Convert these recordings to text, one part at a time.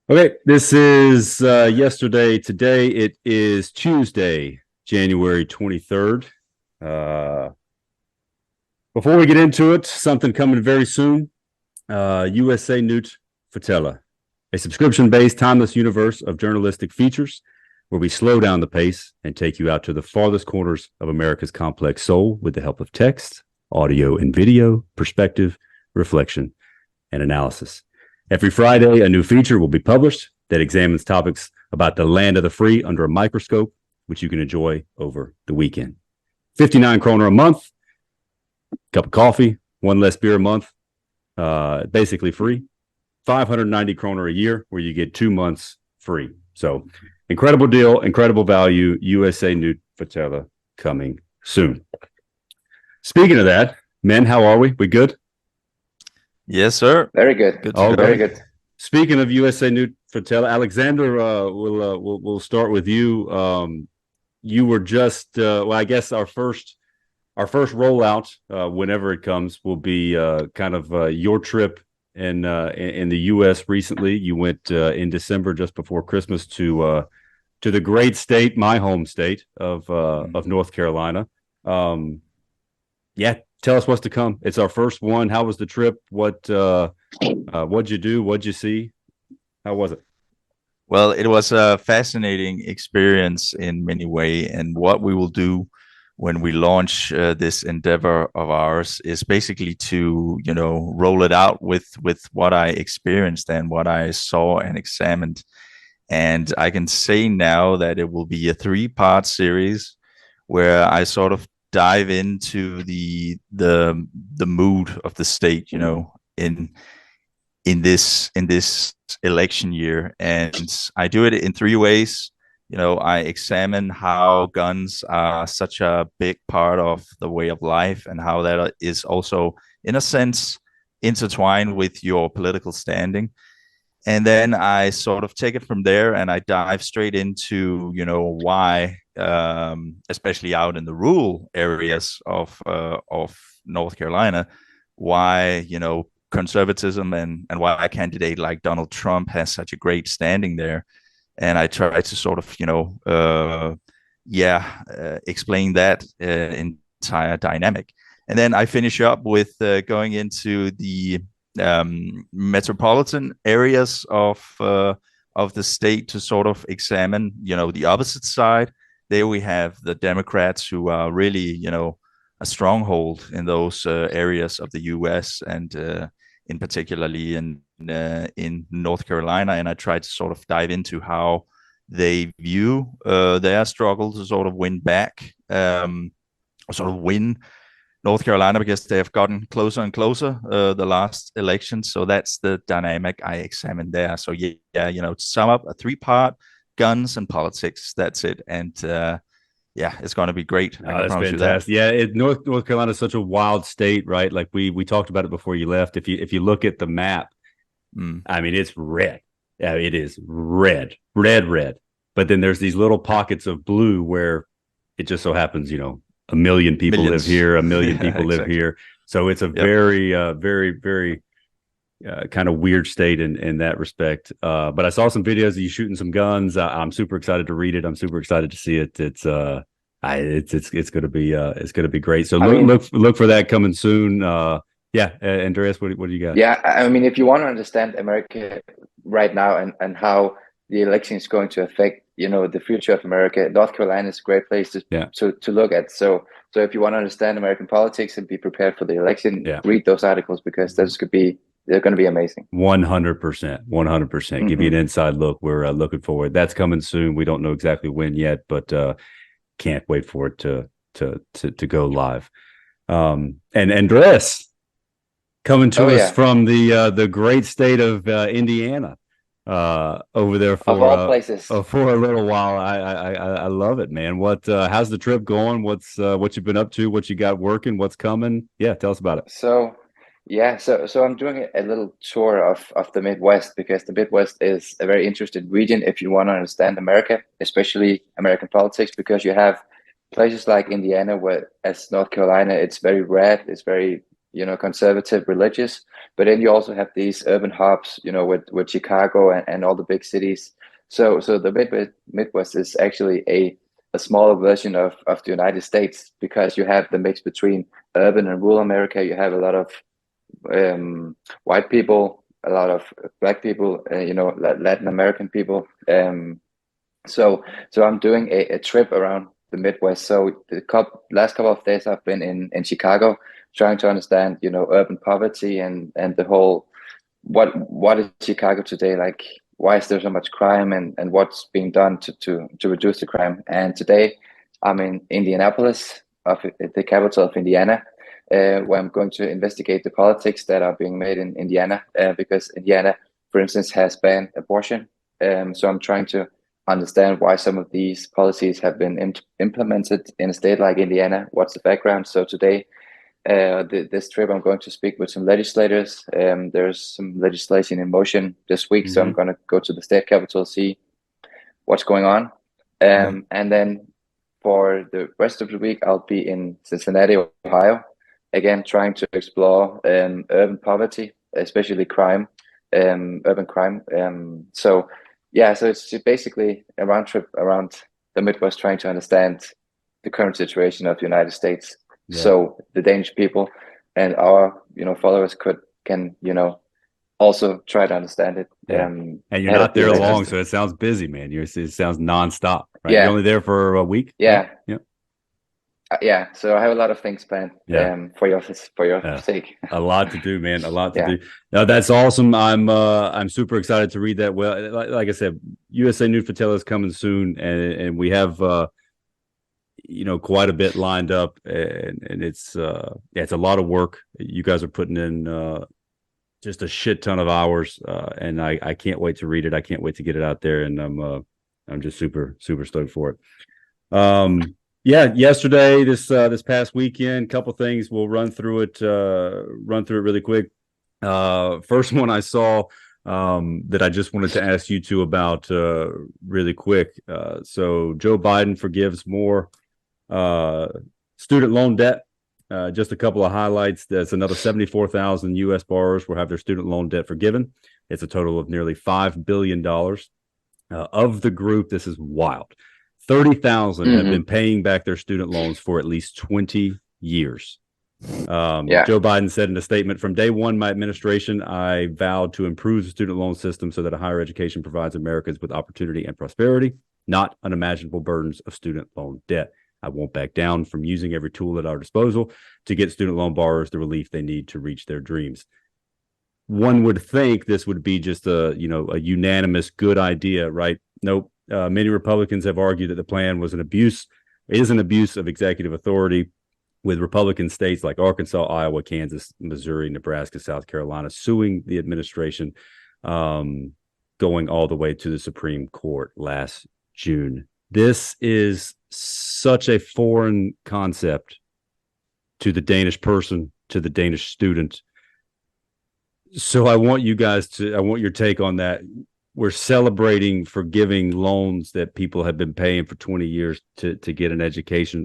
Okay, this is yesterday. Today it is Tuesday, January 23rd. Before we get into it, something coming very soon. USA Knut Fortæller, a subscription-based, timeless universe of journalistic features where we slow down the pace and take you out to the farthest corners of America's complex soul with the help of text, audio, and video, perspective, reflection, and analysis. Every Friday, a new feature will be published that examines topics about the land of the free under a microscope, which you can enjoy over the weekend. 59 kroner a month, cup of coffee, one less beer a month, basically free. 590 kroner a year, where you get 2 months free. So incredible deal, incredible value. USA Knut Fortæller coming soon. Speaking of that, men, how are we? We good? Yes, sir. Very good. Good. Very good. Speaking of USA Knut Fortæller, Alexander, we'll start with you. You were just I guess our first rollout, whenever it comes, will be kind of your trip in the U.S. recently. You went in December, just before Christmas, to the great state, my home state of North Carolina. Tell us what's to come. It's our first one. How was the trip? What'd you do? What'd you see? How was it? Well, it was a fascinating experience in many ways. And what we will do when we launch this endeavor of ours is basically to, roll it out with what I experienced and what I saw and examined. And I can say now that it will be a 3-part series where I sort of dive into the mood of the state, in this election year. And I do it in 3 ways. I examine how guns are such a big part of the way of life, and how that is also, in a sense, intertwined with your political standing. And then I sort of take it from there, and I dive straight into, why, especially out in the rural areas of North Carolina, why, conservatism and why a candidate like Donald Trump has such a great standing there. And I try to sort of, explain that entire dynamic. And then I finish up with going into the metropolitan areas of the state to sort of examine, the opposite side. There we have the Democrats, who are really, a stronghold in those areas of the U.S. and in particularly in North Carolina. And I try to sort of dive into how they view their struggle to sort of win back, sort of win North Carolina, because they have gotten closer and closer the last election. So that's the dynamic I examined there. So to sum up, a 3-part: guns and politics. That's it. And it's going to be great. That's fantastic. North Carolina is such a wild state, right? Like we talked about it before you left. If you look at the map, I mean, it's red. Yeah, it is red. But then there's these little pockets of blue where it just so happens, 1 million people live here, 1 million people live here. So it's a very, very, very kind of weird state in that respect. But I saw some videos of you shooting some guns. I'm super excited to read it. I'm super excited to see it. It's going to be great. So look for that coming soon. Andreas, what do you got? Yeah, I mean, if you want to understand America right now and how the election is going to affect, the future of America, North Carolina is a great place to look at. So if you want to understand American politics and be prepared for the election, read those articles, because they're going to be amazing. 100%. Give you an inside look. We're looking forward. That's coming soon. We don't know exactly when yet, but can't wait for it to go live. And Andreas, coming to us from the great state of Indiana, over there for all places. For a little while. I love it, man. How's the trip going? What you've been up to? What you got working? What's coming? Yeah, tell us about it. So Yeah, so I'm doing a little tour of the Midwest because the Midwest is a very interesting region if you want to understand America, especially American politics, because you have places like Indiana, where as North Carolina, it's very red, it's very, conservative, religious, but then you also have these urban hubs, with Chicago and all the big cities. So the Midwest is actually a smaller version of the United States because you have the mix between urban and rural America. You have a lot of white people, a lot of black people, Latin American people. So I'm doing a trip around the Midwest. So the last couple of days I've been in Chicago, trying to understand, urban poverty and the whole what is Chicago today like? Why is there so much crime and what's being done to reduce the crime? And today I'm in Indianapolis, of the capital of Indiana, where I'm going to investigate the politics that are being made in Indiana, because Indiana, for instance, has banned abortion. So I'm trying to understand why some of these policies have been implemented in a state like Indiana. What's the background? So today, this trip, I'm going to speak with some legislators. There's some legislation in motion this week, so I'm going to go to the state capitol, see what's going on. And then for the rest of the week, I'll be in Cincinnati, Ohio, again trying to explore urban poverty, especially crime, urban crime. So yeah, so it's basically a round trip around the Midwest, trying to understand the current situation of the United States, so the Danish people and our followers can also try to understand it. And you're not there long, so it sounds busy, man. It sounds nonstop, right? Yeah. You're only there for a week. Yeah. Yeah. Yeah, so I have a lot of things planned. For your sake. A lot to do, man. A lot to do. No, that's awesome. I'm super excited to read that. Well, like I said, USA Nude Fatela is coming soon, and we have quite a bit lined up, and it's a lot of work. You guys are putting in just a shit ton of hours, and I can't wait to read it. I can't wait to get it out there, and I'm just super stoked for it. Yesterday, this past weekend, couple things. We'll run through it really quick. First one I saw that I just wanted to ask you two about really quick. So Joe Biden forgives more student loan debt. Just a couple of highlights. There's another 74,000 U.S. borrowers will have their student loan debt forgiven. It's a total of nearly $5 billion. Of the group, this is wild. 30,000 have been paying back their student loans for at least 20 years. Joe Biden said in a statement, "From day one, my administration, I vowed to improve the student loan system so that a higher education provides Americans with opportunity and prosperity, not unimaginable burdens of student loan debt. I won't back down from using every tool at our disposal to get student loan borrowers the relief they need to reach their dreams." One would think this would be just a unanimous good idea, right? Nope. Many Republicans have argued that the plan is an abuse of executive authority, with Republican states like Arkansas, Iowa, Kansas, Missouri, Nebraska, South Carolina suing the administration, going all the way to the Supreme Court last June. This is such a foreign concept to the Danish person, to the Danish student. So I want your take on that. We're celebrating forgiving loans that people have been paying for 20 years to get an education.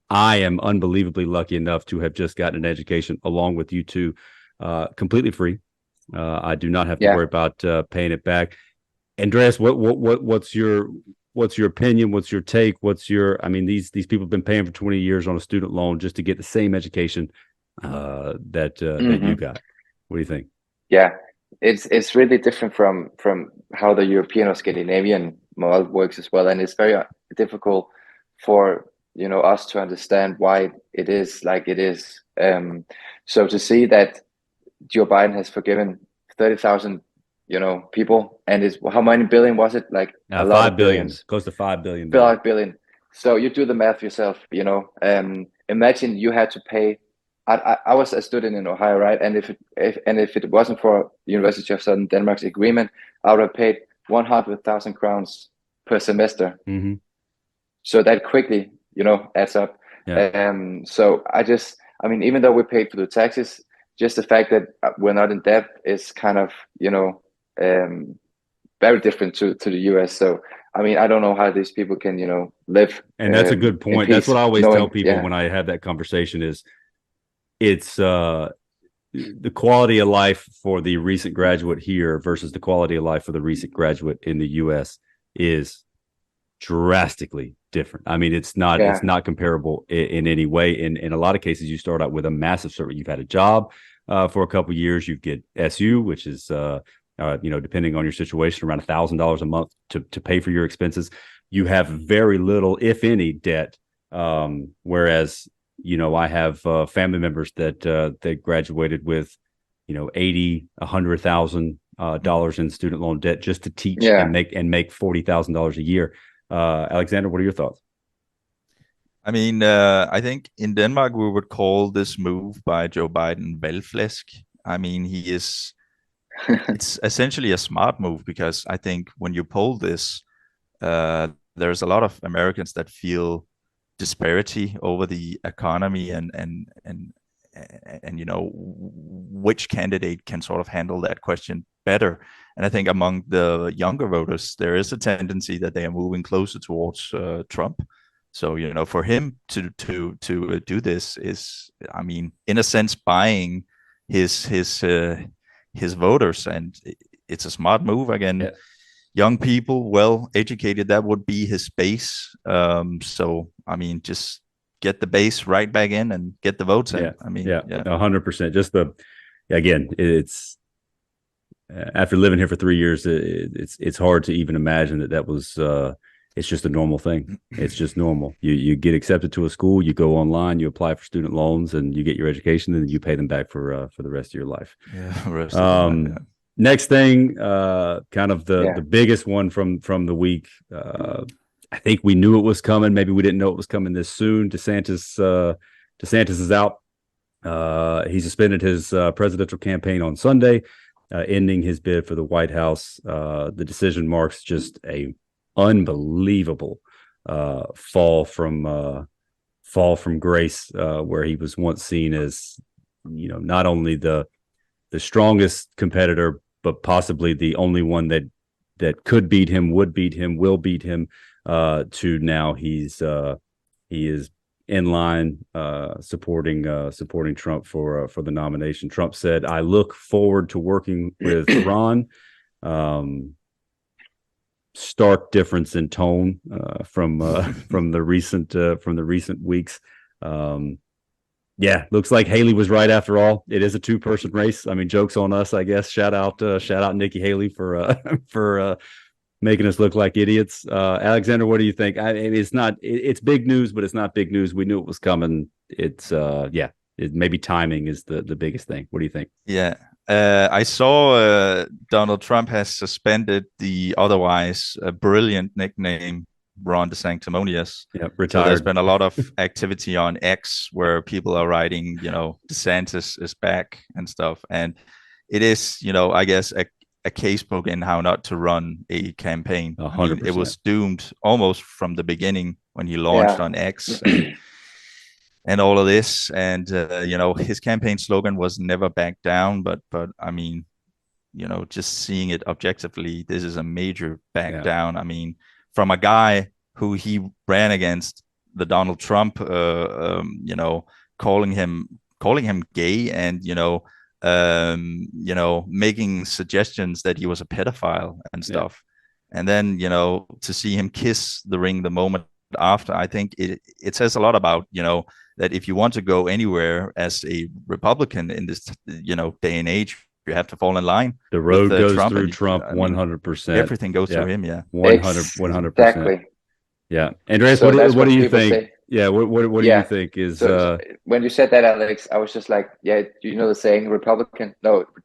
I am unbelievably lucky enough to have just gotten an education along with you two, completely free. I do not have to worry about paying it back. Andreas, what's your opinion? What's your take? These people have been paying for 20 years on a student loan just to get the same education that you got. What do you think? Yeah, it's really different from how the European or Scandinavian model works as well, and it's very difficult for us to understand why it is like it is. So to see that Joe Biden has forgiven 30,000 people, and it's how many billion was it? Like a lot of billions, close to $5 billion. $5 billion. So you do the math yourself. Imagine you had to pay. I was a student in Ohio, right? And if it wasn't for the University of Southern Denmark's agreement, I would have paid 100,000 crowns per semester. Mm-hmm. So that quickly, adds up. Yeah. So even though we paid for the taxes, just the fact that we're not in debt is kind of, very different to the US. So, I mean, I don't know how these people can, live. And that's a good in point. That's peace, what I always knowing, tell people when I have that conversation is it's the quality of life for the recent graduate here versus the quality of life for the recent graduate in the US is drastically different. I mean, it's not comparable in any way. In a lot of cases, you start out with a massive service. You've had a job for a couple of years. You get SU, which is depending on your situation, around $1,000 a month to pay for your expenses. You have very little, if any, debt. Whereas, I have family members that graduated with, $80,000, $100,000 in student loan debt just to teach and make $40,000 a year. Alexander, what are your thoughts? I mean, I think in Denmark we would call this move by Joe Biden valgflæsk. I mean, it's essentially a smart move, because I think when you poll this, there's a lot of Americans that feel disparity over the economy and which candidate can sort of handle that question better. And I think among the younger voters, there is a tendency that they are moving closer towards Trump. So, for him to do this is, I mean, in a sense, buying his voters, and it's a smart move again. Yeah. Young people, well educated, that would be his base. So, I mean, just get the base right back in and get the votes in. I mean, 100%. Just again, it's after living here for 3 years, it's hard to even imagine that was. It's just a normal thing. It's just normal. You get accepted to a school, you go online, you apply for student loans, and you get your education, and you pay them back for the rest of your life. Yeah. Next thing, kind of the biggest one from the week. I think we knew it was coming. Maybe we didn't know it was coming this soon. DeSantis is out. He suspended his presidential campaign on Sunday, ending his bid for the White House. The decision marks just a unbelievable fall from grace, where he was once seen as, not only the strongest competitor, but possibly the only one that could beat him, would beat him, will beat him, to now he is in line supporting Trump for the nomination. Trump said, "I look forward to working with Ron." Stark difference in tone from the recent weeks. Looks like Haley was right after all. It is a 2-person race. I mean, joke's on us, I guess. Shout out Nikki Haley for making us look like idiots. Alexander, what do you think? It's big news, but it's not big news. We knew it was coming. It's maybe timing is the biggest thing. What do you think? Yeah. I saw Donald Trump has suspended the otherwise brilliant nickname Ron DeSanctimonious. Yeah, retired. So there's been a lot of activity on X where people are writing, DeSantis is back and stuff. And it is, I guess, a casebook in how not to run a campaign. 100%. I mean, it was doomed almost from the beginning when he launched on X. And all of this, and his campaign slogan was "Never back down." But I mean, just seeing it objectively, this is a major back down. I mean, from a guy who he ran against, the Donald Trump, calling him gay, and making suggestions that he was a pedophile and stuff, and then to see him kiss the ring the moment after, I think it says a lot about that if you want to go anywhere as a Republican in this, day and age, you have to fall in line. The road goes through Trump 100%. Everything goes through him. 100%. Exactly. Yeah. Andreas, So what do you think? say. Yeah. What do you think is, so when you said that, Alex, I was just like, the saying,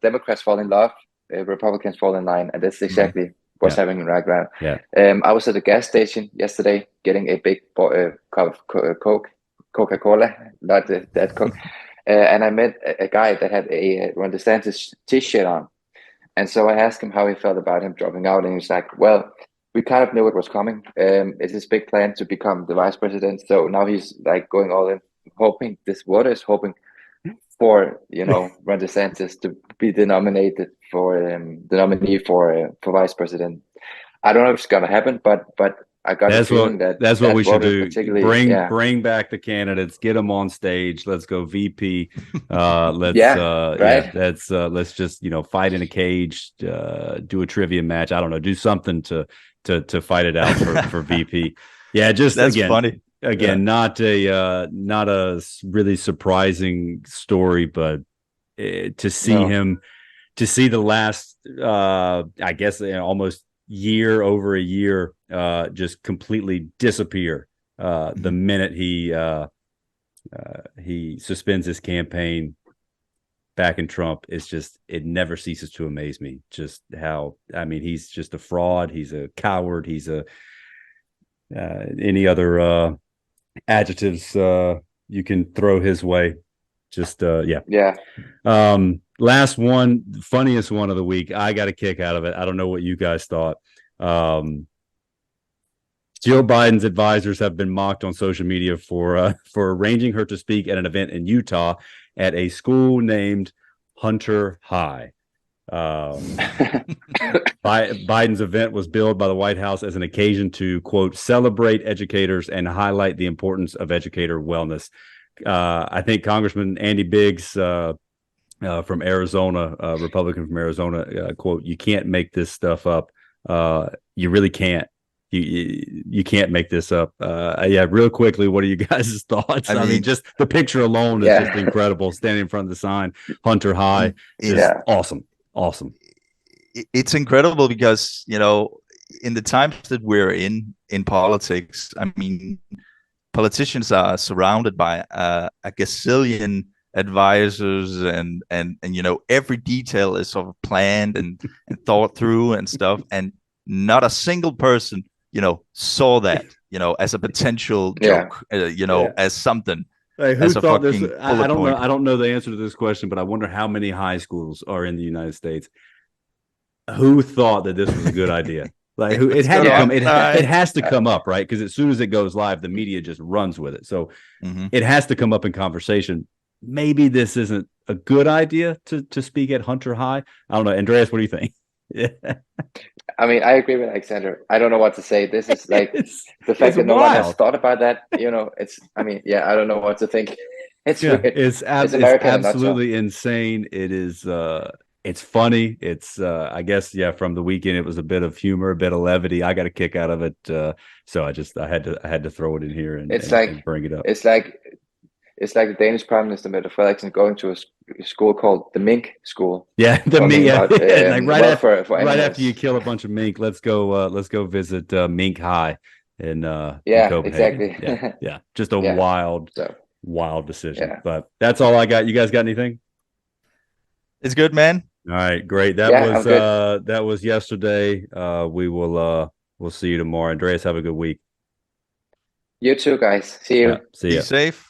Democrats fall in love, Republicans fall in line. And that's exactly what's happening right now. Yeah. I was at a gas station yesterday getting a big cup of Coca-Cola, not that Coke. And I met a guy that had a Ron DeSantis t-shirt on. And so I asked him how he felt about him dropping out. And he was like, well, we kind of knew it was coming. It's his big plan to become the vice president. So now he's like going all in, hoping for Ron DeSantis to be the nominated for the nominee for vice president. I don't know if it's gonna happen, but I got a feeling that's what we should voters do. particularly Bring back the candidates, get them on stage. Let's go VP. Let's let's just fight in a cage, do a trivia match. I don't know, do something to fight it out for VP. Yeah, just that's again, funny. Again, not a really surprising story, but to see him, to see the last I guess almost over a year just completely disappear the minute he suspends his campaign back in Trump. It never ceases to amaze me just how, he's just a fraud, he's a coward, he's any other adjectives you can throw his way. Just last one, funniest one of the week. I got a kick out of it. I don't know what you guys thought. Joe Biden's advisors have been mocked on social media for arranging her to speak at an event in Utah at a school named Hunter High. Biden's event was billed by the White House as an occasion to, quote, celebrate educators and highlight the importance of educator wellness. I think Congressman Andy Biggs from Arizona, Republican from Arizona, quote, you can't make this stuff up. You really can't. You can't make this up. Real quickly, what are you guys' thoughts? I mean, just the picture alone is just incredible. Standing in front of the sign, Hunter High, is awesome. It's incredible because, in the times that we're in politics, politicians are surrounded by a gazillion advisors and every detail is sort of planned and thought through and stuff. And not a single person, saw that, as a potential joke, as something. Hey, who thought this? I don't know. I don't know the answer to this question, but I wonder how many high schools are in the United States. Who thought that this was a good idea? Like, it had to come. It has to come up, right? Because as soon as it goes live, the media just runs with it. So it has to come up in conversation. Maybe this isn't a good idea to speak at Hunter High. I don't know, Andreas. What do you think? I agree with Alexander. I don't know what to say. This is like the fact that no one has thought about that. I don't know what to think. It's weird. It's absolutely insane. It is. It's funny. It's I guess from the weekend it was a bit of humor, a bit of levity. I got a kick out of it. So I had to throw it in here and bring it up. It's like the Danish Prime Minister Mette Frederiksen going to a school called the Mink School. Yeah, the Mink. Like right after you kill a bunch of mink, let's go visit Mink High in Copenhagen. Exactly. Yeah. Just a wild decision. Yeah. But that's all I got. You guys got anything? It's good, man. All right, great. That was yesterday. We'll see you tomorrow. Andreas, have a good week. You too, guys. See you. See you. Be safe.